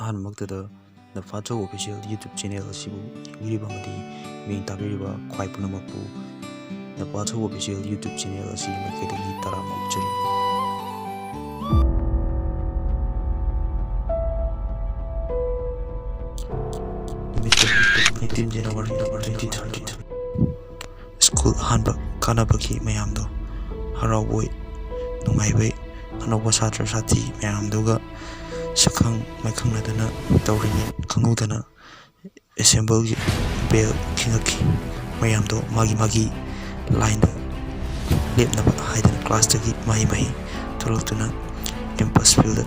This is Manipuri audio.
ꯑꯍꯥꯟꯕꯃꯛꯇꯗ ꯗ ꯐꯥꯆꯧ ꯑꯣꯐꯤꯁꯤꯌꯦꯜ ꯌꯨꯇ꯭ꯌꯨꯕ ꯆꯦꯅꯦꯜ ꯑꯁꯤꯕꯨ ꯌꯦꯡꯕꯤꯔꯤꯕ ꯑꯃꯗꯤ ꯃꯤꯠꯌꯦꯡ ꯇꯥꯕꯤꯔꯤꯕ ꯈ꯭ꯋꯥꯏ ꯄꯨꯝꯅꯃꯛꯄꯨ ꯗ ꯐꯥꯆꯧ ꯑꯣꯐꯤꯁꯤꯌꯦꯜ ꯌꯨꯇ꯭ꯌꯨꯕ ꯆꯦꯅꯦꯜ ꯑꯁꯤ ꯃꯥꯏꯀꯩꯗꯒꯤ ꯇꯔꯥꯝꯅ ꯑꯣꯛꯆꯔꯤ꯫ ꯅꯨꯃꯤꯠ 19 ꯖꯅꯋꯥꯔꯤ 2013 ꯁ꯭ꯀꯨꯜ ꯑꯍꯥꯟꯕ ꯀꯥꯟꯅꯕꯒꯤ ꯃꯌꯥꯝꯗꯣ ꯍꯔꯥꯎꯕꯣꯏ ꯅꯨꯡꯉꯥꯏꯕꯩ ꯑꯅꯧꯕ ꯁꯥꯇ꯭ꯔ ꯁꯥꯊꯤ ꯃꯌꯥꯝꯗꯨꯒ ꯁꯛꯈꯪ ꯃꯥꯏꯈꯪꯅꯗꯅ ꯇꯧꯔꯤꯉꯩ ꯈꯪꯍꯧꯗꯅ ꯑꯦꯁꯦꯝꯕꯜꯒꯤ ꯕꯦꯜ ꯈꯤꯡꯉꯛꯈꯤ꯫ ꯃꯌꯥꯝꯗꯣ ꯃꯥꯒꯤ ꯂꯥꯏꯟꯗ ꯂꯦꯞꯅꯕ ꯍꯥꯏꯗꯅ ꯀ꯭ꯂꯥꯁꯇꯒꯤ ꯃꯍꯩ ꯊꯣꯛꯂꯛꯇꯨꯅ ꯀꯦꯝꯄꯁ ꯐꯤꯜꯗ